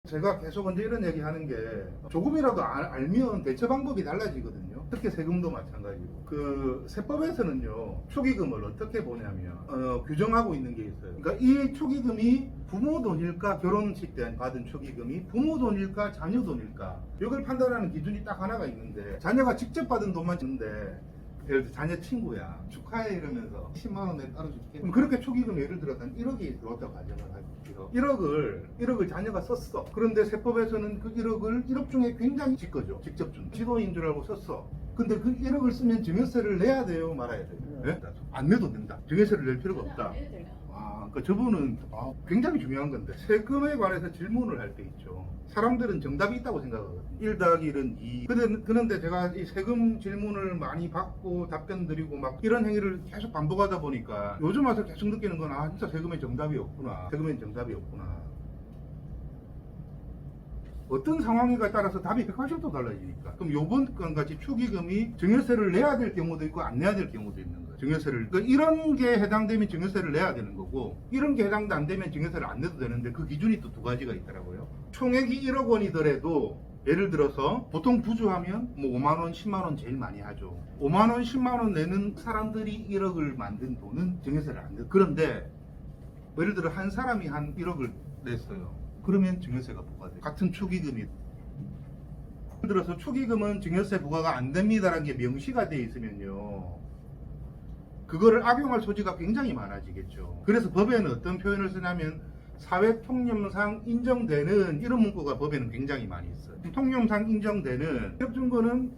제가 계속 이제 이런 얘기 하는 게 조금이라도 알면 대처 방법이 달라지거든요. 특히 세금도 마찬가지고. 그 세법에서는요, 축의금을 어떻게 보냐면, 규정하고 있는 게 있어요. 그러니까 이 축의금이 부모 돈일까, 결혼식 때 받은 축의금이 부모 돈일까, 자녀 돈일까. 이걸 판단하는 기준이 딱 하나가 있는데, 자녀가 직접 받은 돈만 주는데, 예를 들어 자녀 친구야 축하해 이러면서 10만원 내 따로 줄게. 그럼 그렇게 축의금 예를 들어 한 1억이 들어왔다고 가정을 하죠. 1억을 자녀가 썼어. 그런데 세법에서는 그 1억 중에 굉장히 직거죠. 직접 준 지도인 줄 알고 썼어. 근데 그 1억을 쓰면 증여세를 내야 돼요, 말아야 돼요? 네? 안 내도 된다. 증여세를 낼 필요가 없다. 그러니까 저분은 굉장히 중요한 건데, 세금에 관해서 질문을 할 때 있죠. 사람들은 정답이 있다고 생각하거든요. 1 더하기 1은 2. 그런데 제가 이 세금 질문을 많이 받고 답변 드리고 막 이런 행위를 계속 반복하다 보니까 요즘 와서 계속 느끼는 건 진짜 세금에 정답이 없구나. 세금엔 정답이 없구나. 어떤 상황인가에 따라서 답이 180도 달라지니까. 그럼 요번 건 같이 축의금이 증여세를 내야 될 경우도 있고 안 내야 될 경우도 있는 거예요. 증여세를. 그러니까 이런 게 해당되면 증여세를 내야 되는 거고, 이런 게 해당 안 되면 증여세를 안 내도 되는데, 그 기준이 또 두 가지가 있더라고요. 총액이 1억 원이더라도 예를 들어서 보통 부주하면 뭐 5만원, 10만원 제일 많이 하죠. 5만원, 10만원 내는 사람들이 1억을 만든 돈은 증여세를 안 내. 그런데 예를 들어 한 사람이 한 1억을 냈어요. 그러면 증여세가 부과돼요. 같은 축의금이. 예를 들어서 축의금은 증여세 부과가 안 됩니다라는 게 명시가 되어 있으면요, 그거를 악용할 소지가 굉장히 많아지겠죠. 그래서 법에는 어떤 표현을 쓰냐면 사회통념상 인정되는, 이런 문구가 법에는 굉장히 많이 있어요. 통념상 인정되는 1억 준 거는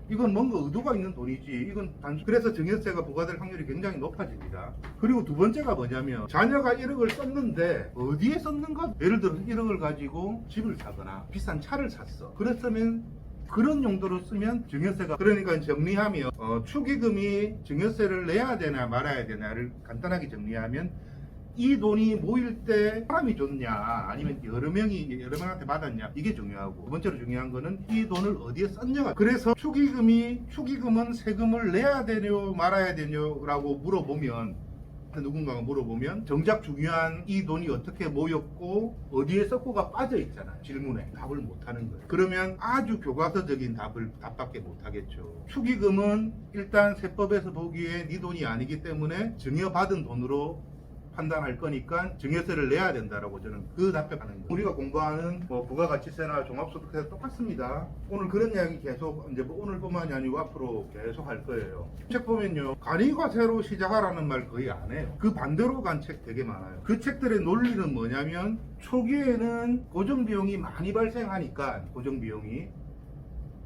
이건 뭔가 의도가 있는 돈이지, 이건 그래서 증여세가 부과될 확률이 굉장히 높아집니다. 그리고 두 번째가 뭐냐면, 자녀가 1억을 썼는데 어디에 썼는가? 예를 들어 1억을 가지고 집을 사거나 비싼 차를 샀어. 그랬으면 그런 용도로 쓰면 증여세가. 그러니까 정리하면 축의금이 증여세를 내야 되나 말아야 되나를 간단하게 정리하면, 이 돈이 모일 때 사람이 줬냐 아니면 여러 명한테 받았냐, 이게 중요하고, 두 번째로 중요한 거는 이 돈을 어디에 썼냐가. 그래서 축의금은 세금을 내야 되냐 말아야 되냐라고 물어보면, 누군가가 물어보면 정작 중요한 이 돈이 어떻게 모였고 어디에 썼고가 빠져 있잖아요. 질문에 답을 못 하는 거예요. 그러면 아주 교과서적인 답밖에 못 하겠죠. 축의금은 일단 세법에서 보기에 네 돈이 아니기 때문에 증여받은 돈으로 판단할 거니까 증여세를 내야 된다라고 저는 그 답변하는 거예요. 우리가 공부하는 부가가치세나 종합소득세 똑같습니다. 오늘 그런 이야기 계속 이제 오늘뿐만이 아니고 앞으로 계속 할 거예요. 책 보면요, 간이과세로 시작하라는 말 거의 안 해요. 그 반대로 간 책 되게 많아요. 그 책들의 논리는 뭐냐면, 초기에는 고정비용이 많이 발생하니까, 고정비용이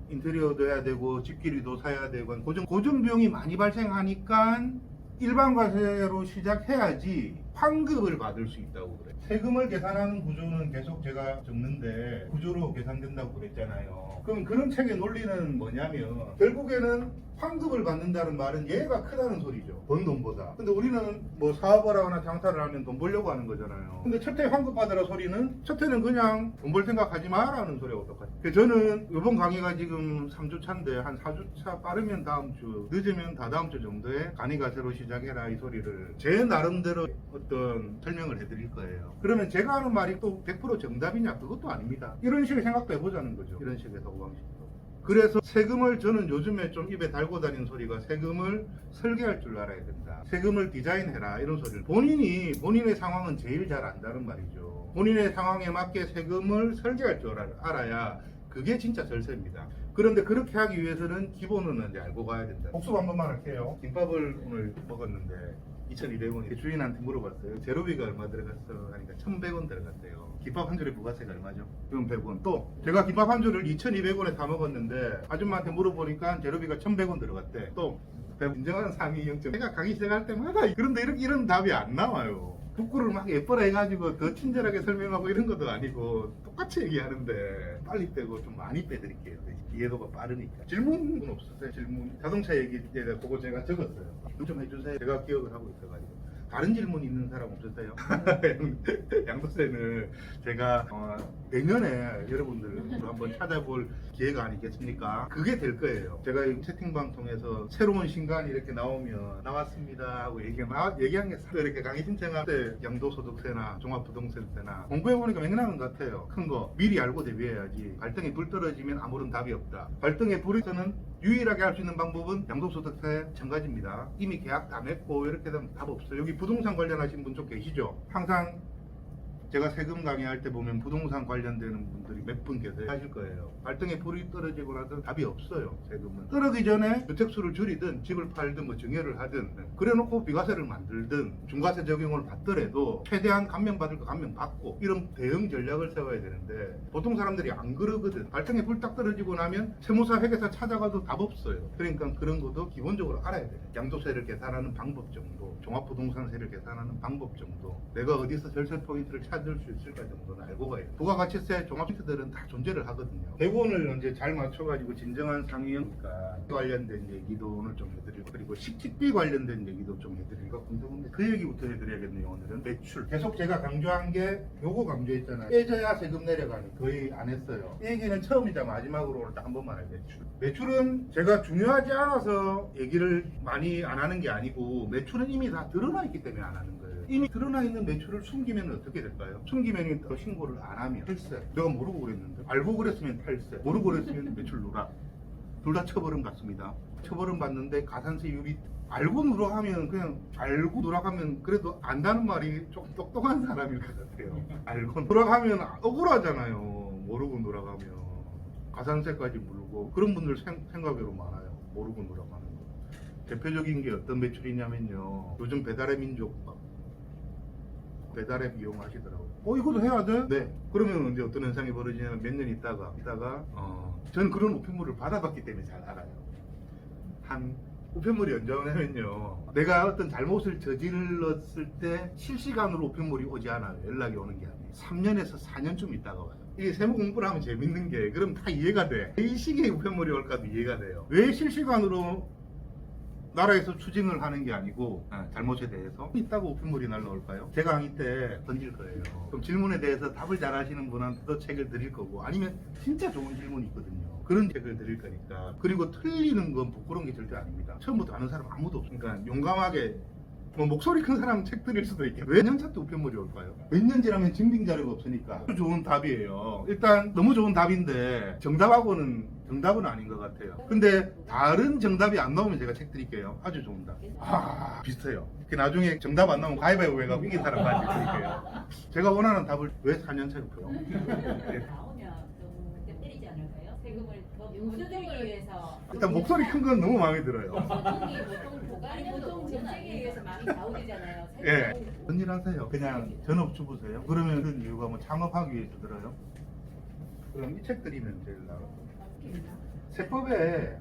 인테리어도 해야 되고 집기리도 사야 되고 고정비용이 많이 발생하니까 일반 과세로 시작해야지 환급을 받을 수 있다고 그래요. 세금을 계산하는 구조는 계속 제가 적는데 구조로 계산된다고 그랬잖아요. 그럼 그런 책의 논리는 뭐냐면, 결국에는 환급을 받는다는 말은 얘가 크다는 소리죠, 번 돈보다. 근데 우리는 뭐 사업을 하거나 장사를 하면 돈 벌려고 하는 거잖아요. 근데 첫 해 환급 받으라 소리는, 첫 해는 그냥 돈 벌 생각하지 마라는 소리하고 똑같아요. 그래서 저는 이번 강의가 지금 3주 차인데 한 4주 차 빠르면 다음 주, 늦으면 다다음 주 정도에 간이과세로 시작해라, 이 소리를 제 나름대로 어떤 설명을 해드릴 거예요. 그러면 제가 하는 말이 또 100% 정답이냐? 그것도 아닙니다. 이런 식의 생각도 해보자는 거죠. 이런 식의 사고방식도. 그래서 세금을, 저는 요즘에 좀 입에 달고 다니는 소리가, 세금을 설계할 줄 알아야 된다, 세금을 디자인해라, 이런 소리를. 본인의 상황은 제일 잘 안다는 말이죠. 본인의 상황에 맞게 세금을 설계할 줄 알아야 그게 진짜 절세입니다. 그런데 그렇게 하기 위해서는 기본은 이제 알고 가야 된다. 복습 한 번만 할게요. 김밥을 오늘 먹었는데 2,200원. 주인한테 물어봤어요. 재료비가 얼마 들어갔어 하니까 1,100원 들어갔대요. 김밥 한 줄에 부가세가 얼마죠? 그럼 100원. 또 제가 김밥 한 줄을 2,200원에 사 먹었는데 아줌마한테 물어보니까 재료비가 1,100원 들어갔대. 또 인정하는 상위 0점. 제가 강의 시작할 때마다 그런데 이런 답이 안 나와요. 북구를 막 예뻐라 해가지고 더 친절하게 설명하고 이런 것도 아니고 똑같이 얘기하는데 빨리 빼고 좀 많이 빼드릴게요. 이해도가 빠르니까. 질문은 없으세요? 질문. 자동차 얘기 그거 제가 적었어요. 좀 해주세요. 제가 기억을 하고 있어가지고. 다른 질문 있는 사람 없으세요? 양도세는 제가 내년에 여러분들 한번 찾아볼 기회가 아니겠습니까? 그게 될 거예요. 제가 이 채팅방 통해서 새로운 신간이 이렇게 나오면 나왔습니다 하고 얘기한 게 이렇게 강의 신청할 때 양도소득세나 종합부동산세나 공부해보니까 맥락은 같아요. 큰 거 미리 알고 대비해야지. 발등에 불 떨어지면 아무런 답이 없다. 발등에 불에서는 유일하게 할 수 있는 방법은 양도소득세 첨가지입니다. 이미 계약 다 맺고 이렇게 되면 답 없어요. 여기 부동산 관련하신 분 좀 계시죠? 항상 제가 세금 강의할 때 보면 부동산 관련되는 분들이 몇 분 계세요. 하실 거예요. 발등에 불이 떨어지고 나서 답이 없어요. 세금은. 떨어지기 전에 주택수를 줄이든 집을 팔든 뭐 증여를 하든 그래놓고 비과세를 만들든 중과세 적용을 받더라도 최대한 감면받을 거 감면받고 이런 대응 전략을 세워야 되는데 보통 사람들이 안 그러거든. 발등에 불 딱 떨어지고 나면 세무사 회계사 찾아가도 답 없어요. 그러니까 그런 것도 기본적으로 알아야 돼요. 양도세를 계산하는 방법 정도, 종합부동산세를 계산하는 방법 정도, 내가 어디서 절세 포인트를 찾을 수 있을까 정도는 알고 가야 돼요. 부가가치세 종합세들은 다 존재를 하거든요. 대본을 이제 잘 맞춰가지고 진정한 상위형이니까 관련된 얘기도 오늘 좀 해드리고, 그리고 식집비 관련된 얘기도 좀 해드리고, 근데 그 얘기부터 해드려야겠네요. 오늘은 매출. 계속 제가 강조한 게 요거 강조했잖아요. 깨져야 세금 내려가니 거의 안 했어요. 이 얘기는 처음이자 마지막으로 오늘 딱 한 번만 해요. 매출은 제가 중요하지 않아서 얘기를 많이 안 하는 게 아니고, 매출은 이미 다 드러나 있기 때문에 안 하는 거예요. 이미 드러나 있는 매출을 숨기면 어떻게 될까요? 숨기면 더 신고를 안 하면 탈세. 내가 모르고 그랬는데, 알고 그랬으면 탈세, 모르고 그랬으면 매출 누락. 둘 다 처벌은 받습니다. 처벌은 받는데 가산세율이 알고 누락하면, 그냥 알고 누락하면 그래도 안다는 말이 좀 똑똑한 사람일 것 같아요. 알고 누락하면 억울하잖아요. 모르고 누락하면 가산세까지 물고, 그런 분들 생각외로 많아요. 모르고 누락하는 거. 대표적인 게 어떤 매출이냐면요, 요즘 배달의 민족 배달앱 이용하시더라고요. 이것도 해야 돼? 네. 그러면 이제 어떤 현상이 벌어지냐면 몇 년 있다가 저는 그런 우편물을 받아봤기 때문에 잘 알아요. 한 우편물이 언제냐면요, 내가 어떤 잘못을 저질렀을 때 실시간으로 우편물이 오지 않아요. 연락이 오는 게 아니에요. 3년에서 4년쯤 있다가 와요. 이게 세무 공부를 하면 재밌는 게, 그럼 다 이해가 돼. 이 시기에 우편물이 올까도 이해가 돼요. 왜 실시간으로 나라에서 추징을 하는 게 아니고 잘못에 대해서 있다고 우편물이 날라올까요? 제 강의 때 던질 거예요. 그럼 질문에 대해서 답을 잘 하시는 분한테도 책을 드릴 거고, 아니면 진짜 좋은 질문이 있거든요. 그런 책을 드릴 거니까. 그리고 틀리는 건 부끄러운 게 절대 아닙니다. 처음부터 아는 사람 아무도 없으니까 용감하게, 뭐 목소리 큰 사람 책 드릴 수도 있겠죠. 몇 년 차 때 우편물이 올까요? 몇 년 지나면 증빙 자료가 없으니까. 아주 좋은 답이에요. 일단 너무 좋은 답인데 정답은 아닌 것 같아요. 근데 다른 정답이 안 나오면 제가 책 드릴게요. 아주 좋은 답. 비슷해요. 나중에 정답 안 나오면 가위바위보 해가지고 이긴 사람까지 드릴게요. 제가 원하는 답을 왜 4년 차일까요? 나오면 좀 때리지 않을까요? 세금을 더 줄이기 위해서. 일단 목소리 큰 건 너무 마음에 들어요. 보통 정책에 의해서 많이 나오잖아요. 예. 어떤 일 하세요? 그냥 전업주부세요? 그러면 그 이유가 뭐 창업하기 위해서 들어요? 그럼 이 책 드리면 제일 나아요. 세법에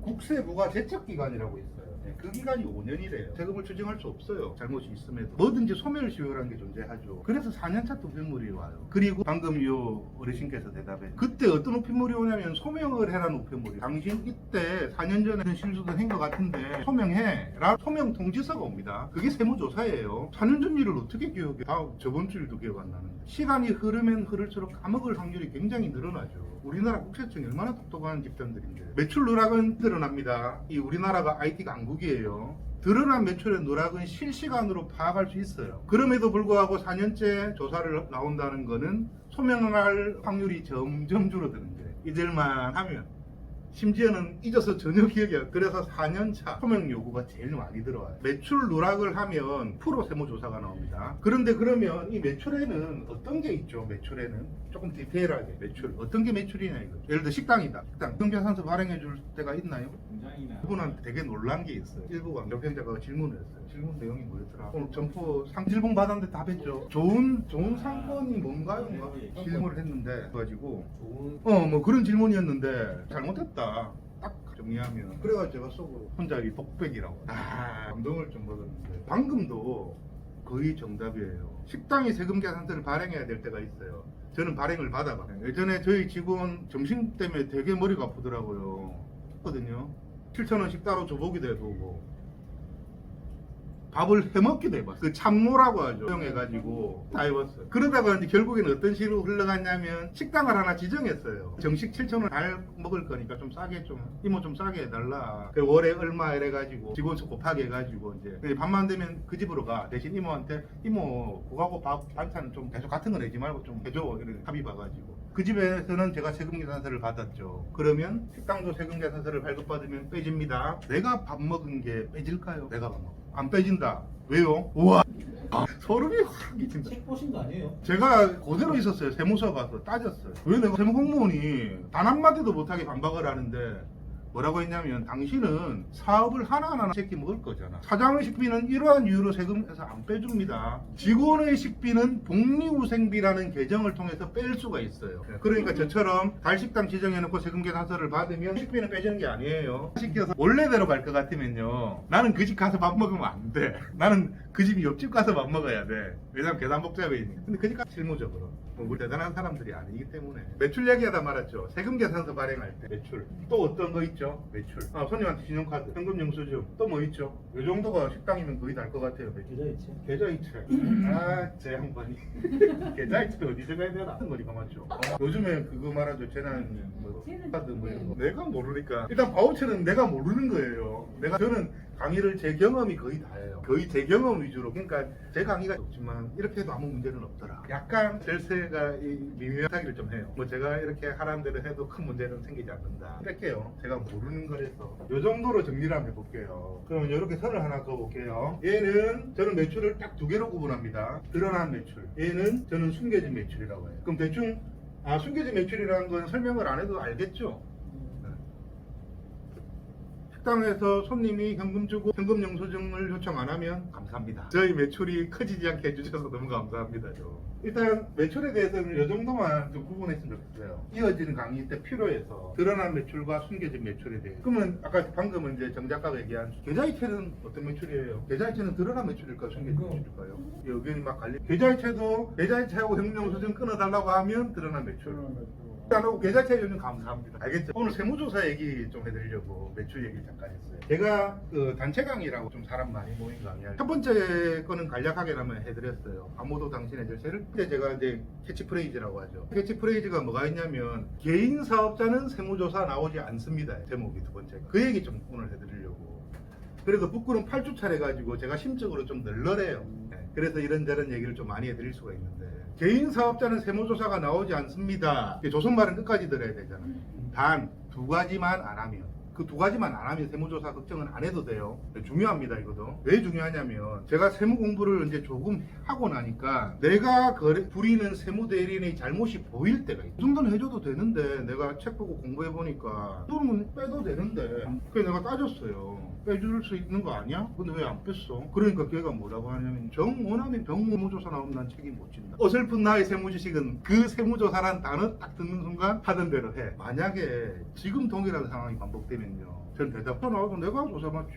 국세부가 제척기간이라고 있어요. 그 기간이 5년이래요. 세금을 추징할 수 없어요. 잘못이 있음에도. 뭐든지 소멸시효라는 게 존재하죠. 그래서 4년차 우편물이 와요. 그리고 방금 요 어르신께서 대답해. 그때 어떤 우편물이 오냐면 소명을 해라는 우편물이. 당신 이때 4년 전에 실수도 한 것 같은데 소명해 라 소명 통지서가 옵니다. 그게 세무조사예요. 4년 전 일을 어떻게 기억해? 저번 주 일도 기억 안 나는데. 시간이 흐르면 흐를수록 까먹을 확률이 굉장히 늘어나죠. 우리나라 국세청이 얼마나 똑똑한 집단들인데. 매출 누락은 드러납니다. 이 우리나라가 IT 강국이에요. 드러난 매출의 누락은 실시간으로 파악할 수 있어요. 그럼에도 불구하고 4년째 조사를 나온다는 거는 소명할 확률이 점점 줄어드는 거예요. 잊을만 하면. 심지어는 잊어서 전혀 기억이 안 나요. 그래서 4년차 소명 요구가 제일 많이 들어와요. 매출 누락을 하면 프로 세무조사가 나옵니다. 그런데 그러면 이 매출에는 어떤 게 있죠? 매출에는 조금 디테일하게 매출 어떤 게 매출이냐 이거죠. 예를 들어 식당이다. 식당 경제산서 발행해 줄 때가 있나요? 그분한테 되게 놀란 게 있어요. 일부 관계자가 질문을 했어요. 질문 내용이 뭐였더라? 오늘 점포 상질문 받았는데 답했죠. 좋은 상권이 뭔가요? 질문을 했는데 가지고 뭐 그런 질문이었는데 잘못했다. 딱 정리하면. 그래가지고 제가 속으로 혼자 이 독백이라고 감동을 좀 먹었는데, 방금도 거의 정답이에요. 식당이 세금 계산서를 발행해야 될 때가 있어요. 저는 발행을 받아봐요. 예전에 저희 직원 점심 때문에 되게 머리가 아프더라고요. 했거든요. 7,000원 식당으로 줘보기도 해보고. 밥을 해먹기도 해봤어요. 그 참모라고 하죠. 사용해가지고 다 해봤어요. 그러다가 이제 결국에는 어떤 식으로 흘러갔냐면 식당을 하나 지정했어요. 정식 7,000원 잘 먹을 거니까 좀 싸게 좀 이모 좀 싸게 해달라. 그 월에 얼마 이래가지고 직원 수 곱하기 해가지고 이제 밤만 되면 그 집으로 가. 대신 이모한테 이모 그거하고 밥 반찬 좀 계속 같은 거 내지 말고 좀 해줘. 이렇게 합의 봐가지고 그 집에서는 제가 세금 계산서를 받았죠. 그러면 식당도 세금 계산서를 발급받으면 빼집니다. 내가 밥 먹은 게 빼질까요? 내가 밥 먹어. 안 빼진다. 왜요? 우와. 소름이 확 끼친다. 책 보신 거 아니에요? 제가 그대로 있었어요. 세무서 가서 따졌어요. 왜 내가 세무공무원이 단 한마디도 못하게 반박을 하는데 뭐라고 했냐면 당신은 사업을 하나하나 새끼 먹을 거잖아. 사장의 식비는 이러한 이유로 세금에서 안 빼줍니다. 직원의 식비는 복리후생비라는 계정을 통해서 뺄 수가 있어요. 그러니까 저처럼 달식당 지정해놓고 세금 계산서를 받으면 식비는 빼지는 게 아니에요. 시켜서 원래대로 갈 것 같으면요. 나는 그 집 가서 밥 먹으면 안 돼. 나는 그 집 옆집 가서 밥 먹어야 돼. 왜냐면 계산 복잡해있니. 근데 그 집 가서 실무적으로. 우리 대단한 사람들이 아니기 때문에 매출 얘기하다 말았죠. 세금 계산서 발행할 때 매출 또 어떤 거 있죠? 매출 손님한테 신용카드, 현금 영수증 또 뭐 있죠? 이 정도가 식당이면 거의 날 것 같아요. 매출. 계좌이체 제 양반이 계좌이체 어디 들어가야 되나 하는 거니까 맞죠? 요즘에 그거 말하죠. 재난 뭐 카드 뭐 이런 거 내가 모르니까 일단 바우처는 내가 모르는 거예요. 저는 강의를 제 경험이 거의 다예요. 거의 제 경험 위주로. 그러니까 제 강의가 없지만 이렇게 해도 아무 문제는 없더라. 약간 절세가 미묘하기를 좀 해요. 뭐 제가 이렇게 하라는 대로 해도 큰 문제는 생기지 않는다. 이렇게요. 제가 모르는 거라서 이 정도로 정리를 한번 해볼게요. 그러면 이렇게 선을 하나 그어볼게요. 얘는 저는 매출을 딱 두 개로 구분합니다. 드러난 매출. 얘는 저는 숨겨진 매출이라고 해요. 그럼 대충 숨겨진 매출이라는 건 설명을 안 해도 알겠죠? 식당에서 손님이 현금 주고 현금 영수증을 요청 안 하면 감사합니다. 저희 매출이 커지지 않게 해주셔서 너무 감사합니다. 일단 매출에 대해서는 이 정도만 좀 구분했으면 좋겠어요. 이어지는 강의 때 필요해서 드러난 매출과 숨겨진 매출에 대해. 그러면 아까 방금 이제 정 작가가 얘기한 계좌이체는 어떤 매출이에요? 계좌이체는 드러난 매출일까요? 숨겨진 매출일까요? 여기는 막 갈리. 계좌이체도 계좌이체하고 현금 영수증 끊어달라고 하면 드러난 매출. 안 하고 계좌이체 요즘 감사합니다. 알겠죠? 오늘 세무조사 얘기 좀 해드리려고 매출 얘기 잠깐 했어요. 제가 그 단체 강의라고 좀 사람 많이 모인 강의할 첫 번째 거는 간략하게라면 해드렸어요. 아무도 당신의 절세를. 근데 제가 이제 캐치프레이즈라고 하죠. 캐치프레이즈가 뭐가 있냐면 개인 사업자는 세무조사 나오지 않습니다. 제목이 두 번째가. 그 얘기 좀 오늘 해드리려고. 그래서 북구는 8주차례 가지고 제가 심적으로 좀 널널해요. 그래서 이런저런 얘기를 좀 많이 해드릴 수가 있는데 개인 사업자는 세무조사가 나오지 않습니다. 조선말은 끝까지 들어야 되잖아요. 단 두 가지만 안 하면 그 두 가지만 안 하면 세무조사 걱정은 안 해도 돼요. 중요합니다. 이것도. 왜 중요하냐면 제가 세무 공부를 이제 조금 하고 나니까 내가 부리는 세무대리인의 잘못이 보일 때가 있어요. 이 정도는 해줘도 되는데 내가 책 보고 공부해 보니까 이 정도는 빼도 되는데 그래서 내가 따졌어요. 빼줄 수 있는 거 아니야? 근데 왜 안 뺐어? 그러니까 걔가 뭐라고 하냐면 정원하면 병무조사 나오면 난 책임 못 진다. 어설픈 나의 세무지식은 그 세무조사란 단어 딱 듣는 순간 하던 대로 해. 만약에 지금 동일한 상황이 반복되면요. 전 대답 나와도 내가 조사 맞지.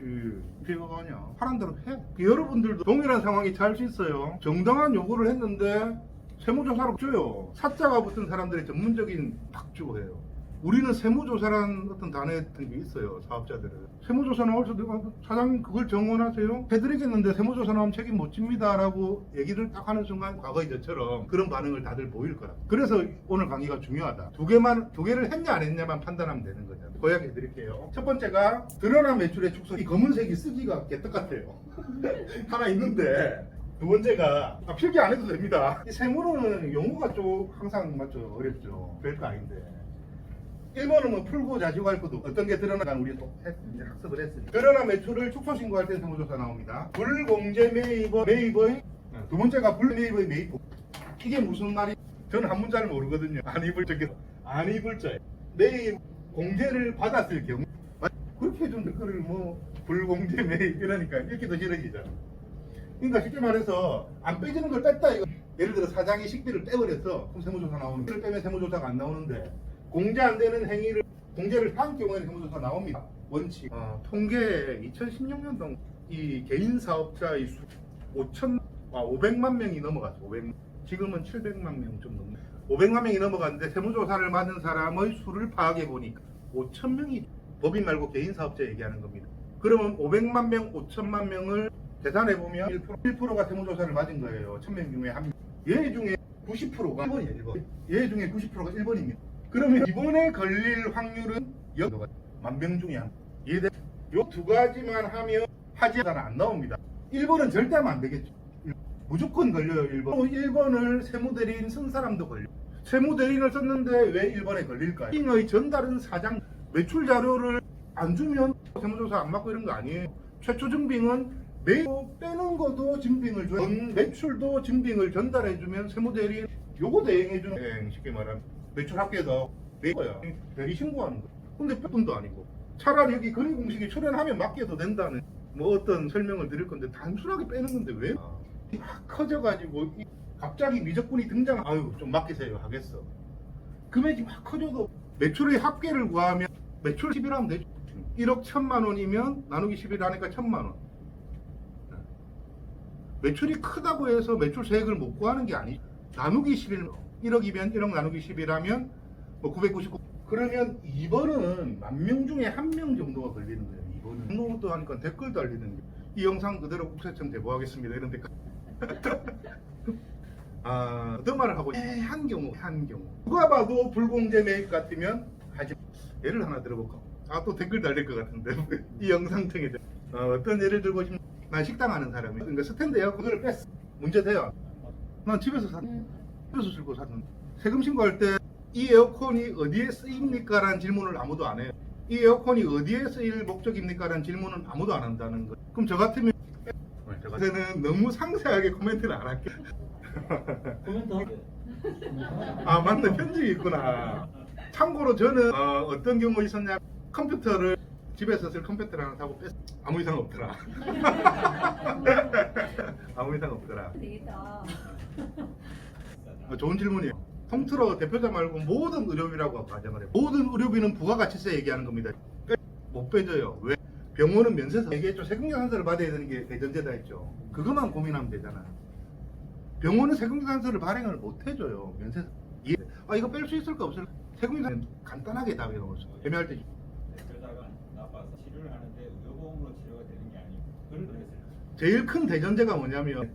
걔가 가냐. 하란 대로 해. 여러분들도 동일한 상황이 잘 수 있어요. 정당한 요구를 했는데 세무조사로 줘요. 사자가 붙은 사람들의 전문적인 탁주고 해요. 우리는 세무조사라는 어떤 단어 같은 게 있어요. 사업자들은. 세무조사 나올 때 내가 사장님 그걸 정원하세요? 해드리겠는데 세무조사 나오면 책임 못 집니다 라고 얘기를 딱 하는 순간 과거의 저처럼 그런 반응을 다들 보일 거라. 그래서 오늘 강의가 중요하다. 두 개를 했냐 안 했냐만 판단하면 되는 거죠. 고약 해드릴게요. 첫 번째가 드러난 매출의 축소. 이 검은색이 쓰기가 개떡같아요. 하나 있는데 두 번째가 필기 안 해도 됩니다. 이 세무는 용어가 좀 항상 맞죠? 어렵죠. 별거 아닌데 1번은 뭐 풀고 자시고 할 것도 어떤 게 드러나간 우리 이제 학습을 했으니까. 드러난 매출을 축소 신고할 때 세무조사 나옵니다. 불공제 매입의 두 번째가 불매입의 매입. 이게 무슨 말이? 저는 한 문자를 모르거든요. 안 입을 적에 안 입을 자에 매입 공제를 받았을 경우 그렇게 좀 댓글을 뭐 불공제 매입 이러니까 읽기도 싫어지잖아. 그러니까 쉽게 말해서 안 빼지는 걸 뺐다 이거. 예를 들어 사장이 식비를 빼버렸어. 그럼 세무조사 나오는 거를 빼면 세무조사가 안 나오는데. 공제 안 되는 행위를 공제를 한 경우에는 세무조사 나옵니다. 원칙. 통계 2016년도 이 개인 사업자의 수 500만 명이 넘어갔어. 500만. 지금은 700만 명 좀 넘는. 500만 명이 넘어갔는데 세무조사를 받은 사람의 수를 파악해 보니까 5천 명이 법인 말고 개인 사업자 얘기하는 겁니다. 그러면 500만 명, 5천만 명을 계산해 보면 1%가 세무조사를 맞은 거예요. 1000명 중에 한 명. 얘 중에 90%가 1번이에요. 1번. 얘 중에 90%가 1번입니다. 그러면 이번에 걸릴 확률은 10만 중에 한. 이해돼? 요 두 가지만 하면 하지는 안 나옵니다. 1번은 절대 하면 안 되겠죠. 무조건 걸려요. 1번. 1번을 세무대리인 쓴 사람도 걸려. 세무대리인을 썼는데 왜 1번에 걸릴까요? 의 전달은 사장 매출 자료를 안 주면 세무조사 안 받고 이런 거 아니에요. 최초 증빙은 매일 빼는 것도 증빙을 줘요. 매출도 증빙을 전달해주면 세무대리인 요거 대행해주는 쉽게 말하면 매출 합계에서 내 거야. 대리 신고하는 거. 근데 뼈분도 아니고 차라리 여기 건의 공식에 출연하면 맡겨도 된다는 뭐 어떤 설명을 드릴 건데 단순하게 빼는 건데 왜? 막 커져가지고 갑자기 미적분이 등장. 아유 좀 맡기세요 하겠어. 금액이 막 커져도 매출의 합계를 구하면 매출 10일 하면 되죠. 1억 1000만 원이면 나누기 11 하니까 1000만 원. 매출이 크다고 해서 매출 세액을 못 구하는 게 아니죠. 나누기 11, 1억이면 1억 나누기 11 하면 뭐 999. 그러면 2번은 10,000명 중에 1명 정도가 걸리는 거예요. 2번은. 등록도 하니까 댓글 달리는 게. 이 영상 그대로 국세청 제보하겠습니다. 이런 데까지. 어떤 말을 하고 한 경우. 누가 봐도 불공제 매입 같으면 하지. 예를 하나 들어볼까? 또 댓글 달릴 것 같은데. 이 영상 통해서. 어떤 예를 들고 싶으면 난 식당 하는 사람이야. 그러니까 스탠드 에어컨을 뺐어. 문제 돼요. 난 집에서 집에서 쓸고 샀는데 세금 신고할 때 이 에어컨이 어디에 쓰입니까? 라는 질문을 아무도 안 해요. 이 에어컨이 어디에 쓰일 목적입니까? 라는 질문은 아무도 안 한다는 거예요. 그럼 저 같으면 저는 너무 상세하게 코멘트를 안 할게요. 맞네. 편집이 있구나. 참고로 저는 어떤 경우 있었냐, 컴퓨터를 집에서 쓸 컴퓨터를 하나 사고 뺐어. 아무 이상 없더라. 아무 이상 없더라. 되겠다. 좋은 질문이에요. 통틀어 대표자 말고 모든 의료비라고 가정을 해요. 모든 의료비는 부가가치세 얘기하는 겁니다. 못 빼줘요. 왜? 병원은 면세서 얘기했죠. 세금계산서를 받아야 되는 게 대전제다 했죠. 그것만 고민하면 되잖아요. 병원은 세금계산서를 발행을 못 해줘요. 면세서. 이거 뺄 수 있을까 없을까? 세금계산 간단하게 다 외워서 애매할 때. 대표자가 나빠서 치료를 하는데 의료보험으로 치료가 되는 게 아니고 그걸 그랬어요. 제일 큰 대전제가 뭐냐면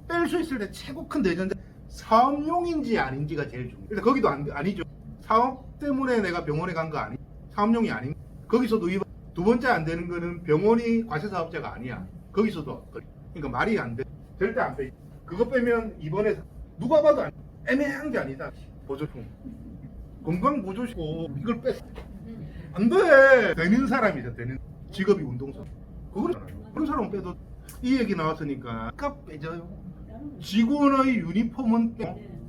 뺄 수 있을 때 최고 큰 대전제 사업용인지 아닌지가 제일 중요해요. 일단 거기도 아니죠. 사업 때문에 내가 병원에 간 거 아니? 사업용이 아닌. 거기서도 두 번째 안 되는 거는 병원이 과세사업자가 아니야. 거기서도 그러니까 말이 안 돼. 절대 안 빼. 그거 빼면 이번에 누가 봐도 애매한 게 아니다. 보조품 건강보조시고 이걸 뺐어. 안 돼. 되는 사람이죠. 되는 직업이 운동선. 그거잖아요. 그런 사람은 빼도 이 얘기 나왔으니까 아까 빼져요. 직원의 유니폼은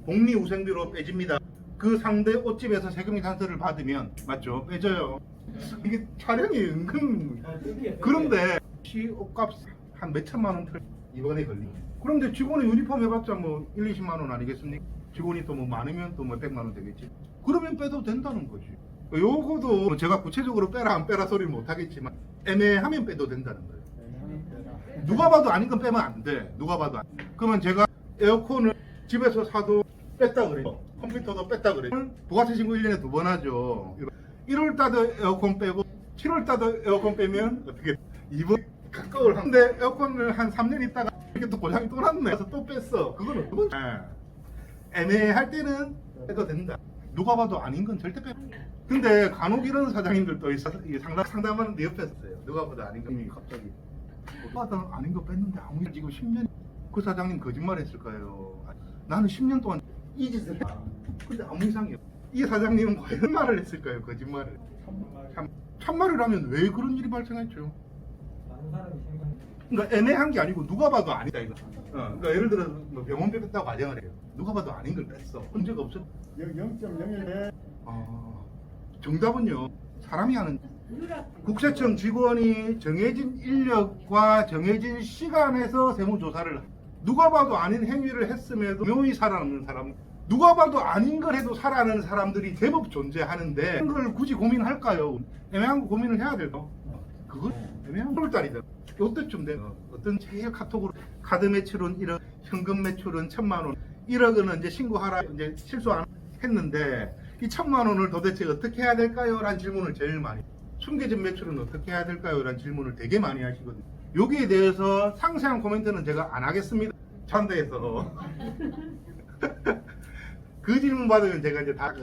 복리후생비로 빼집니다. 그 상대 옷집에서 세금계산서를 받으면 맞죠? 빼져요. 이게 촬영이 은근. 그런데 옷값 한 몇천만 원 이번에 걸리고. 그런데 직원의 유니폼 해봤자 뭐 1, 20만 원 아니겠습니까? 직원이 또 뭐 많으면 또 뭐 100만 원 되겠지. 그러면 빼도 된다는 거지. 요거도 제가 구체적으로 빼라 안 빼라 소리를 못 하겠지만 애매하면 빼도 된다는 거예요. 누가 봐도 아닌 건 빼면 안 돼. 누가 봐도 안 돼. 그러면 제가 에어컨을 집에서 사도 뺐다 그래요. 컴퓨터도 뺐다 그래요. 부가세 신고 1년에 2번 하죠. 1월 달도 에어컨 빼고 7월 달도 에어컨 빼면 어떻게 2번 가까울 한데 에어컨을 한 3년 있다가 이렇게 또 고장이 또 났네. 그래서 또 뺐어. 그거는 애매할 때는 빼도 된다. 누가 봐도 아닌 건 절대 빼. 근데 간혹 이런 사장님들도 상담하는 데 옆에 있어요. 누가 봐도 아닌 거 갑자기 누가 봐도 아닌 거 뺐는데 아무 지금 10년 그 사장님 거짓말 했을까요? 나는 10년 동안 이 짓을 했. 근데 아무 이상이요. 이 사장님은 과연 말을 했을까요? 거짓말을. 참말을 하면 왜 그런 일이 발생했죠? 다른 사람이 생각해. 그러니까 애매한 게 아니고 누가 봐도 아니다 이거. 그러니까 예를 들어 뭐 병원 뺐다고 가정을 해요. 누가 봐도 아닌 걸 뺐어. 문제가 없어. 0.01에 정답은요. 사람이 하는 국세청 직원이 정해진 인력과 정해진 시간에서 세무조사를 누가 봐도 아닌 행위를 했음에도 명의 살아남는 사람, 누가 봐도 아닌 걸 해도 살아남는 사람들이 제법 존재하는데 그걸 굳이 고민할까요? 애매한 거 고민을 해야 될까? 그거 애매한 1월달이다. 요때쯤 되면 어떤 제일 카톡으로 카드 매출은 1억, 현금 매출은 1,000만 원, 1억은 이제 신고하라 이제 실수 안 했는데 이 1,000만 원을 도대체 어떻게 해야 될까요? 라는 질문을 제일 많이. 숨겨진 매출은 어떻게 해야 될까요? 라는 질문을 되게 많이 하시거든요. 여기에 대해서 상세한 코멘트는 제가 안 하겠습니다. 찬대에서. 그 질문 받으면 제가 이제 다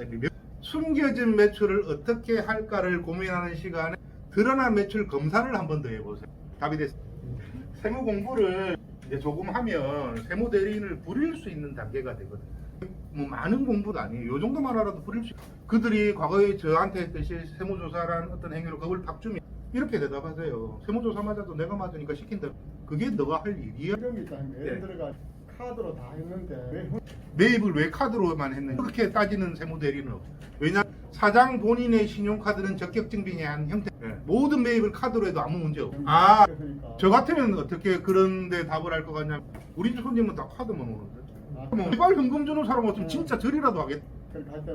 숨겨진 매출을 어떻게 할까를 고민하는 시간에 드러난 매출 검사를 한 번 더 해보세요. 답이 됐습니다. 세무 공부를 이제 조금 하면 세무 대리인을 부릴 수 있는 단계가 되거든요. 뭐 많은 공부도 아니에요. 요 정도만 알아도 부릴 수 있어요. 그들이 과거에 저한테 했듯이 세무조사란 어떤 행위로 겁을 팍 주면 이렇게 대답하세요. 세무조사 맞아도 내가 맞으니까 시킨다. 그게 너가 할 일이야. 이런 게 있다면 예를 들어가 카드로 다 했는데 왜 매입을 왜 카드로만 했는지 그렇게 따지는 세무대리는 없어요. 왜냐하면 사장 본인의 신용카드는 적격증빙의 한 형태. 모든 매입을 카드로 해도 아무 문제 없어요. 그러니까 저 같으면 어떻게 그런데 답을 할 것 같냐면 우리 집 손님은 다 카드만 오는데 뭐 이발 현금 주는 사람 없으면 진짜 절이라도 하겠다.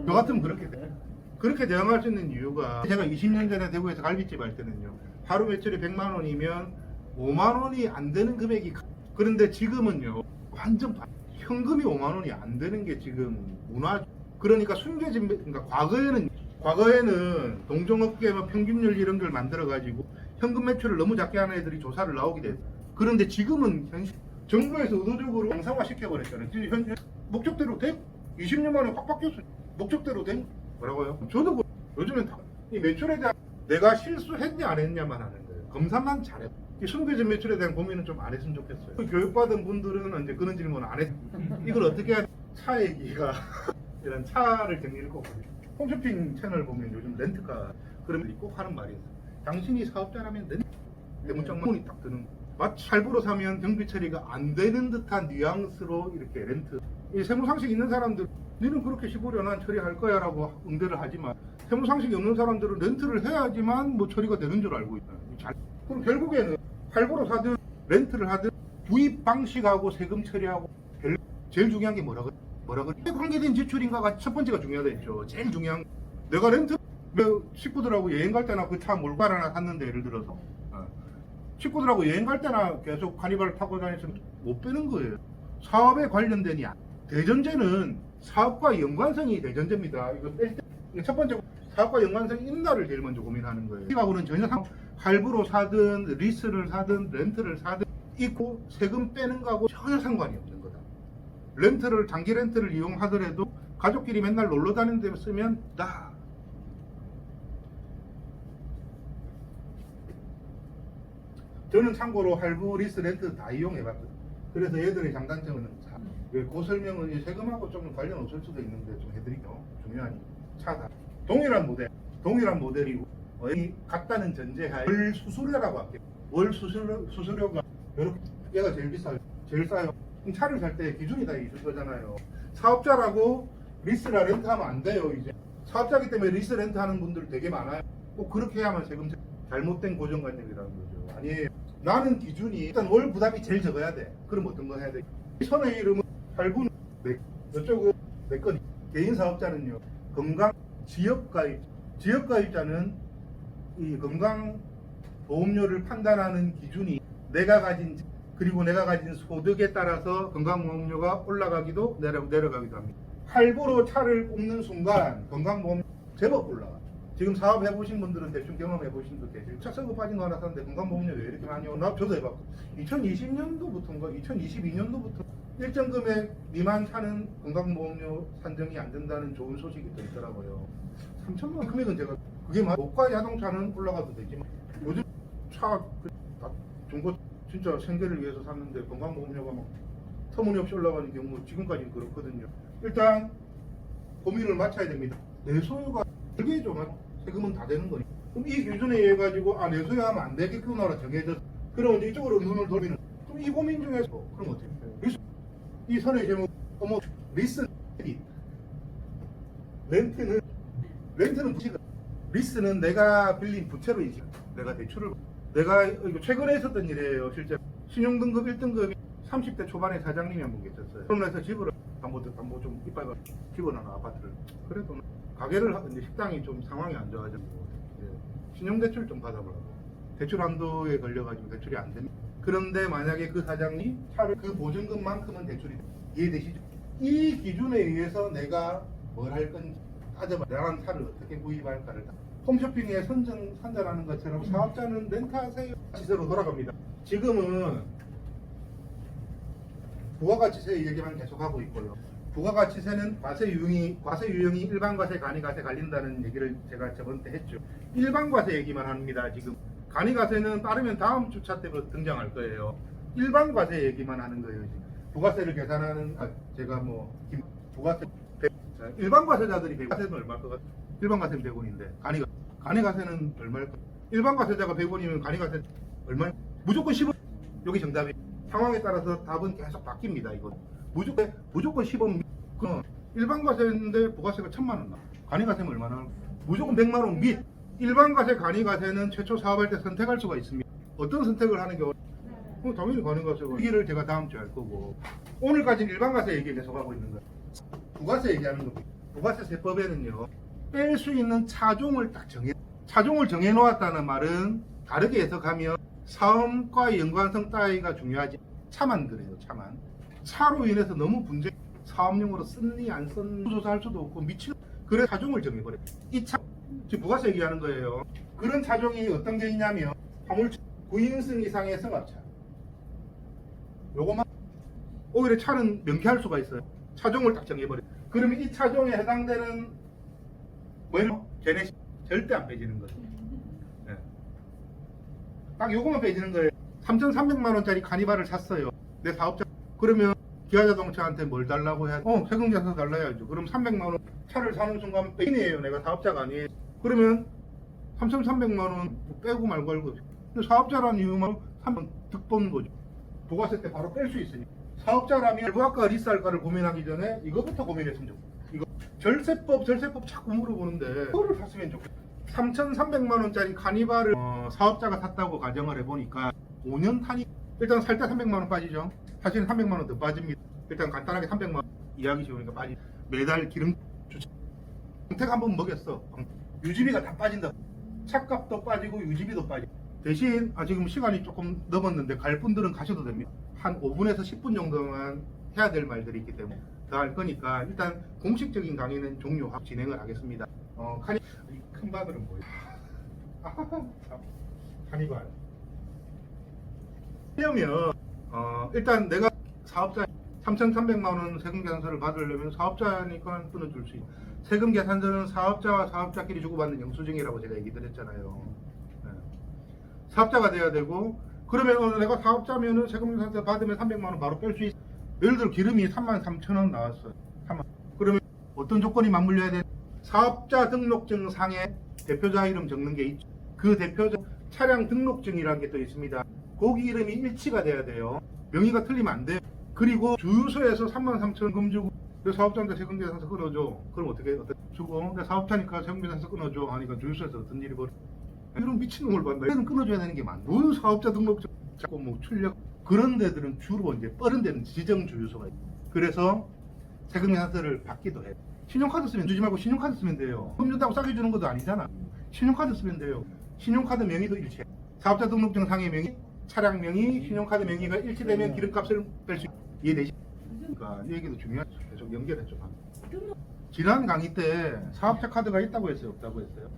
저 같으면 그렇게 돼. 그렇게 대응할 수 있는 이유가 제가 20년 전에 대구에서 갈비집 할 때는요 하루 매출이 100만 원이면 5만 원이 안 되는 금액이 그런데 지금은요 완전 현금이 5만 원이 안 되는 게 지금 문화. 그러니까 숨겨진 그러니까 과거에는 동종업계 뭐 평균율 이런 걸 만들어 가지고 현금 매출을 너무 작게 하는 애들이 조사를 나오게 됐어요. 그런데 지금은 현실 정부에서 의도적으로 정상화 시켜버렸잖아요. 현재 목적대로 돼? 20년 만에 확 바뀌었어요. 목적대로 돼? 뭐라고요? 저도 요즘엔 이 매출에 대한 내가 실수했냐 안 했냐만 하는 거예요. 검사만 잘해. 이 숨겨진 매출에 대한 고민은 좀 안 했으면 좋겠어요. 교육받은 분들은 이제 그런 질문 안 했. 이걸 어떻게 해야 차 얘기가 이런 차를 정리를 꼭 하죠. 홈쇼핑 채널 보면 요즘 렌트카 그런 분들이 꼭 하는 말이 있어요. 당신이 사업자라면 렌트 대문짝만이 딱 드는 마치 할부로 사면 경비 처리가 안 되는 듯한 뉘앙스로 이렇게 렌트. 이 세무상식 있는 사람들 너는 그렇게 15년 안 처리할 거야 라고 응대를 하지만 세무상식이 없는 사람들은 렌트를 해야지만 뭐 처리가 되는 줄 알고 있어요. 그럼 결국에는 할부로 사든 렌트를 하든 구입 방식하고 세금 처리하고 제일 중요한 게 뭐라 그래? 관계된 지출인가가 첫 번째가 중요하다 했죠. 제일 중요한 내가 렌트 식구들하고 여행 갈 때나 그 차 몰고 하나 샀는데 예를 들어서 식구들하고 여행 갈 때나 계속 카니발 타고 다니시면 못 빼는 거예요. 사업에 관련된 이 대전제는 사업과 연관성이 대전제입니다. 이거 뺄 때 첫 번째 사업과 연관성이 있나를 제일 먼저 고민하는 거예요. 이하고는 전혀 할부로 사든 리스를 사든 렌트를 사든 있고 세금 빼는 거하고 전혀 상관이 없는 거다. 렌트를 장기 렌트를 이용하더라도 가족끼리 맨날 놀러 다니는 데 쓰면 나 저는 참고로 할부 리스 렌트 다 이용해봤거든요. 그래서 얘들의 장단점은 그 설명은 세금하고 좀 관련 없을 수도 있는데 좀 해드리죠. 중요하니 차다 동일한 모델이고 같다는 전제하에 월 수수료라고 할게요. 월 수수료가 이렇게 얘가 제일 비싸요. 제일 싸요. 그럼 차를 살 때 기준이 다 있을 거잖아요. 사업자라고 리스나 렌트하면 안 돼요. 이제 사업자기 때문에 리스 렌트하는 분들 되게 많아요. 꼭 그렇게 해야만 세금 잘못된 고정관념이라는 거죠. 아니에요. 나는 기준이 일단 월 부담이 제일 적어야 돼. 그럼 어떤 거 해야 돼? 선의 이름은 할부는 이쪽은 내 건 개인 사업자는요. 건강 지역가입자는 이 건강보험료를 판단하는 기준이 내가 가진 소득에 따라서 건강보험료가 올라가기도 내려가기도 합니다. 할부로 차를 뽑는 순간 건강보험 제법 올라가. 지금 사업 해보신 분들은 대충 경험해보신 분들 계실. 차 쓰고 빠진 거 하나 샀는데 건강보험료 왜 이렇게 많이 오나? 저도 해봤고 2020년도부터인가 2022년도부터 일정 금액 미만 차는 건강보험료 산정이 안 된다는 좋은 소식이 또 있더라고요. 3천만 원 금액은 제가 그게 고가 자동차는 올라가도 되지만 요즘 차 중고 진짜 생계를 위해서 샀는데 건강보험료가 막 터무니없이 올라가는 경우 지금까지는 그렇거든요. 일단 고민을 맞춰야 됩니다. 내 소유가 되게 좀 세금은 다 되는 거니. 그럼 이 기준에 의해 가지고 내 소유하면 안 되겠구나로 정해져. 그러면 이제 이쪽으로 눈을 돌리는. 그럼 이 고민 중에서 그럼 어떻게 해요? 이 선의 제목 리스 렌트는 부채가 리스는 내가 빌린 부채로 인식. 내가 대출을 내가 이거 최근에 있었던 일이에요. 실제 신용등급 1등급이 30대 초반에 사장님이 한 분 계셨어요. 그러면서 집을 담보 좀 이빨가 집어넣은 아파트를. 그래도 가게를 이제 식당이 좀 상황이 안 좋아지고 신용대출 좀 받아보라고. 대출 한도에 걸려가지고 대출이 안 됩니다. 그런데 만약에 그 사장이 차를 그 보증금만큼은 대출이 이해되시죠? 이 기준에 의해서 내가 뭘 할 건지 따져봐. 내가 차를 어떻게 구입할까를 홈쇼핑에 선전하는 것처럼 사업자는 렌트하세요 시세로 돌아갑니다. 지금은 부가가치세 얘기만 계속하고 있고요. 부가가치세는 과세 유형이 일반 과세, 간이 과세 갈린다는 얘기를 제가 저번 때 했죠. 일반 과세 얘기만 합니다. 지금 간이 과세는 빠르면 다음 주차 때부터 등장할 거예요. 일반 과세 얘기만 하는 거예요. 지금. 부가세를 계산하는 제가 부가세 일반 과세자들이 100과세는 얼마일 것 같아요? 일반 과세는 100원인데 간이 과세는 얼마일 것 같아요? 일반 과세자가 100원이면 간이 과세 얼마? 무조건 10원. 여기 정답이. 상황에 따라서 답은 계속 바뀝니다. 이거 무조건 10원. 일반 과세인데 부가세가 1,000만 원 나. 간이 과세는 얼마나? 무조건 100만 원 및 일반 과세, 간이 과세는 최초 사업할 때 선택할 수가 있습니다. 어떤 선택을 하는 게 당연히 간이 과세고 얘기를 제가 다음 주에 할 거고 오늘까지는 일반 과세 얘기 계속하고 있는 거예요. 부가세 얘기하는 겁니다. 부가세 세법에는요 뺄 수 있는 차종을 차종을 정해 놓았다는 말은 다르게 해석하면 사업과의 연관성 따위가 중요하지. 차만 그래요. 차로 인해서 너무 사업용으로 썼니 안 썼니 조사할 수도 없고 그래 차종을 정해버려. 이 차 지금 부가세 얘기하는 거예요. 그런 차종이 어떤 게 있냐면 화물차 9인승 이상의 승합차. 요거만 오히려 차는 명쾌할 수가 있어요. 차종을 딱 정해버려. 그러면 이 차종에 해당되는 뭐예요? 제네시 절대 안 빼지는 거죠. 네. 딱 요거만 빼지는 거예요. 3,300만 원짜리 카니발을 샀어요. 내 사업자. 그러면 기아자동차한테 뭘 달라고 해야 세금계산 달라야죠. 그럼 300만 원 차를 사는 순간 빼이네요. 내가 사업자가 아니에요. 그러면 3,300만 원 빼고 말고 알고 사업자라는 이유만 하면 득본 거죠. 부가세 때 바로 뺄 수 있으니까. 사업자라면 할부할까 리스할까를 고민하기 전에 이것부터 고민했으면 좋겠어요. 이거 절세법 자꾸 물어보는데 그거를 샀으면 좋겠어요. 3,300만 원짜리 카니발을 사업자가 샀다고 가정을 해보니까 5년 타니 일단 살 때 300만 원 빠지죠. 사실은 300만 원 더 빠집니다. 일단 간단하게 300만 원 이야기 쉬우니까 매달 기름 정택 한번 먹였어. 유지비가 다 빠진다. 차값도 빠지고 유지비도 빠지고. 대신 지금 시간이 조금 넘었는데 갈 분들은 가셔도 됩니다. 한 5분에서 10분 정도만 해야 될 말들이 있기 때문에 더 할 거니까 일단 공식적인 강의는 종료하고 진행을 하겠습니다. 큰 바늘은 뭐예요? 카니발. 그러면 일단 내가 사업자 3,300만 원 세금 계산서를 받으려면 사업자니까 끊어줄 수 있고 세금 계산서는 사업자와 사업자끼리 주고받는 영수증이라고 제가 얘기 드렸잖아요. 네. 사업자가 돼야 되고 그러면 내가 사업자면은 세금 계산서 받으면 300만 원 바로 뺄 수 있어. 예를 들어 기름이 33,000원 나왔어요. 그러면 어떤 조건이 맞물려야 돼? 사업자 등록증 상에 대표자 이름 적는 게 있죠. 그 대표자 차량 등록증이라는 게 또 있습니다. 거기 이름이 일치가 돼야 돼요. 명의가 틀리면 안 돼요. 그리고 주유소에서 33,000원 금 주고 내 사업자한테 세금 계산서 끊어줘. 그럼 어떻게 주고 내 사업자니까 세금 계산서 끊어줘 하니까 주유소에서 어떤 일이 벌어? 이런 미친놈을 봤나? 얘는 끊어줘야 되는 게 많아. 뭘 사업자 등록증 자꾸 출력 그런 데들은 주로 이제 빠른 데는 지정 주유소가 있어요. 그래서 세금 계산서를 받기도 해요. 신용카드 쓰면 주지 말고 신용카드 쓰면 돼요. 금 준다고 싸게 주는 것도 아니잖아. 신용카드 쓰면 돼요. 신용카드 명의도 일치해. 사업자 등록증 상의 명의, 차량 명의, 신용카드 명의가 일치되면 기름값을 뺄 수 있어. 이해되시? 그러니까 이 얘기도 중요하죠. 계속 연결했죠. 지난 강의 때 사업자 카드가 있다고 했어요? 없다고 했어요?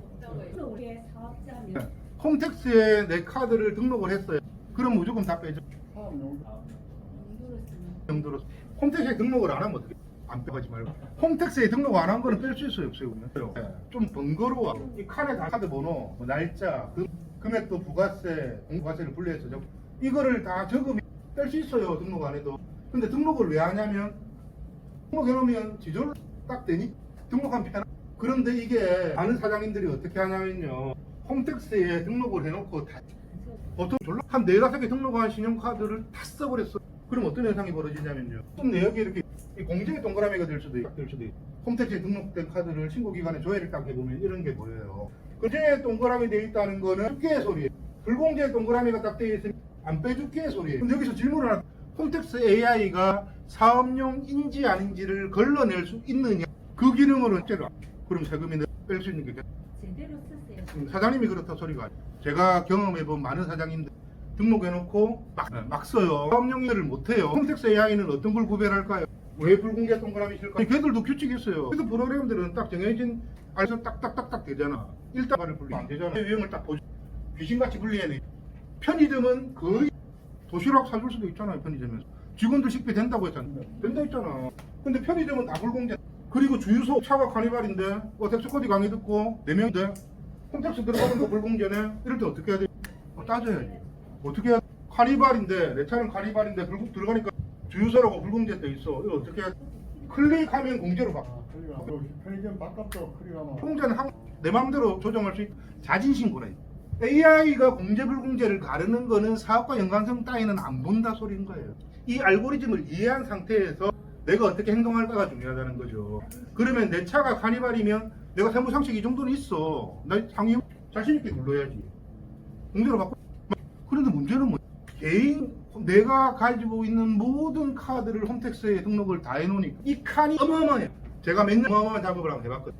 우리의 사업자면 홈택스에 내 카드를 등록을 했어요. 그럼 무조건 다 빼죠. 정도로 홈택스에 등록을 안 하면 어떻게? 안 빼가지 말고 홈택스에 등록 안 한 거는 뺄 수 있어요, 없어요? 네. 좀 번거로워. 이 칸에 다 카드 번호, 날짜, 금액도 부가세, 공부가세를 분리해서 이거를 다 적으면 뺄 수 있어요, 등록 안 해도. 근데 등록을 왜 하냐면 등록해놓으면 지절로 딱 되니 등록하면 편하. 그런데 이게 많은 사장님들이 어떻게 하냐면요, 홈택스에 등록을 해놓고 보통 한 4-5개 등록한 신용카드를 다 써버렸어. 그럼 어떤 현상이 벌어지냐면요, 좀 내역이 이렇게 공제의 동그라미가 될 수도 있고 홈택스에 등록된 카드를 신고기관에 조회를 딱 해보면 이런 게 보여요. 공제의 동그라미 되어 있다는 거는 줄게의 소리예요. 불공제의 동그라미가 딱 되어 있으면 안 빼줄게의 소리예요. 근데 여기서 질문을 하나, 홈택스 AI가 사업용인지 아닌지를 걸러낼 수 있느냐, 그 기능을 어째가 그럼 세금이 뺄 수 있는 게 제대로 쓰세요. 사장님이 그렇다 소리가 아니에요. 제가 경험해본 많은 사장님들 등록해놓고 막 써요. 사업용인을 못해요. 홈택스 AI는 어떤 걸 구별할까요? 왜 불공개 동그라미 실까? 걔들도 규칙이 있어요. 그래서 프로그램들은 딱 정해진 알서 딱딱딱딱 되잖아. 일단을 분리 안 되잖아. 유형을 딱 보죠. 귀신같이 분리해내. 편의점은 거의 도시락 사줄 수도 있잖아요, 편의점에서. 직원들 식비 된다고 했잖아요. 된다 했잖아. 근데 편의점은 다 불공제. 그리고 주유소 차가 카니발인데 텍스 코드 강의 듣고 4명인데 홈택스 들어가는 거 불공제네. 이럴 때 어떻게 해야 돼? 따져야지. 어떻게 해야 돼? 카니발인데 내 차는 카니발인데 들어가니까 주유소라고 불공제 돼 있어. 이거 어떻게 해야 돼? 클릭하면 공제로 바꿔. 아, 그러니까 편의점 바깥도 클릭하면 공제는 내 마음대로 조정할 수 있고 자진신고래. AI가 공제 불공제를 가르는 거는 사업과 연관성 따위는 안 본다 소리인 거예요. 이 알고리즘을 이해한 상태에서 내가 어떻게 행동할까가 중요하다는 거죠. 그러면 내 차가 카니발이면 내가 세무상식 이 정도는 있어. 나 상위 자신 있게 눌러야지. 공제로 바꿔. 그런데 문제는 뭐 개인 내가 가지고 있는 모든 카드를 홈택스에 등록을 다 해놓으니까 이 칸이 어마어마해. 제가 맨날 어마어마한 작업을 한번 해봤거든.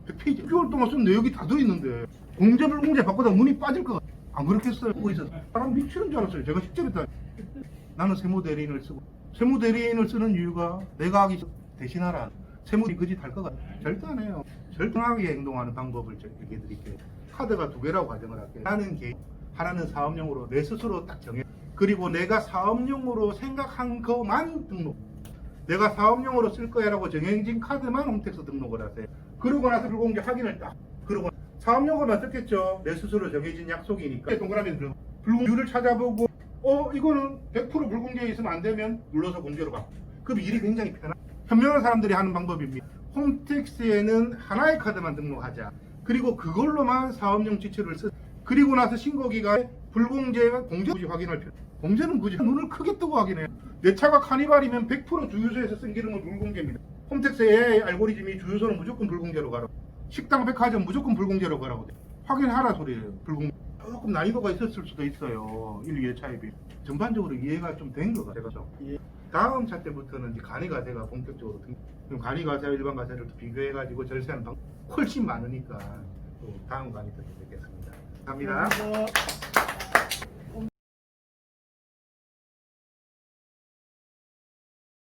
100페이지 6개월 동안 쓴 내역이 다 들어있는데 공제 불공제 바꾸다 문이 빠질 것 같아. 안 그렇겠어요? 보고 있어서 사람 미치는 줄 알았어요. 제가 실제로 했다. 나는 세무대리인을 쓰고 세무대리인을 쓰는 이유가 내가 하기 대신하라. 세무이 그 짓 할 것 같아. 절대 안 해요. 절등하게 행동하는 방법을 얘기해 드릴게요. 카드가 2개라고 가정을 할게요. 하나는 개인, 하나는 사업용으로 내 스스로 딱 정해. 그리고 내가 사업용으로 생각한 것만 등록. 내가 사업용으로 쓸 거야라고 정해진 카드만 홈택스 등록을 하세요. 그러고 나서 불공제 확인을 딱. 그러고 사업용으로만 썼겠죠. 내 스스로 정해진 약속이니까. 동그라미 들어. 불공제를 찾아보고 이거는 100% 불공제에 있으면 안 되면 눌러서 공제로 가. 그럼 일이 굉장히 현명한 사람들이 하는 방법입니다. 홈택스에는 하나의 카드만 등록하자. 그리고 그걸로만 사업용 지출을 쓰. 그리고 나서 신고기간에 불공제와 공제 굳이 확인할 필요. 공제는 굳이 눈을 크게 뜨고 확인해요. 내 차가 카니발이면 100% 주유소에서 쓴 기름은 불공제입니다. 홈택스의 알고리즘이 주유소는 무조건 불공제로 가라. 식당, 백화점 무조건 불공제로 가라고 돼. 확인하라 소리예요. 불공제. 조금 난이도가 있었을 수도 있어요. 1, 2회 차에 비해. 전반적으로 이해가 좀 된 것 같아요. 예. 다음 차 때부터는 이제 간이가세가 본격적으로 그럼 간이가세와 일반 가세를 또 비교해가지고 절세하는 방법 훨씬 많으니까 또 다음 강의 때 뵙겠습니다. 감사합니다. 감사합니다.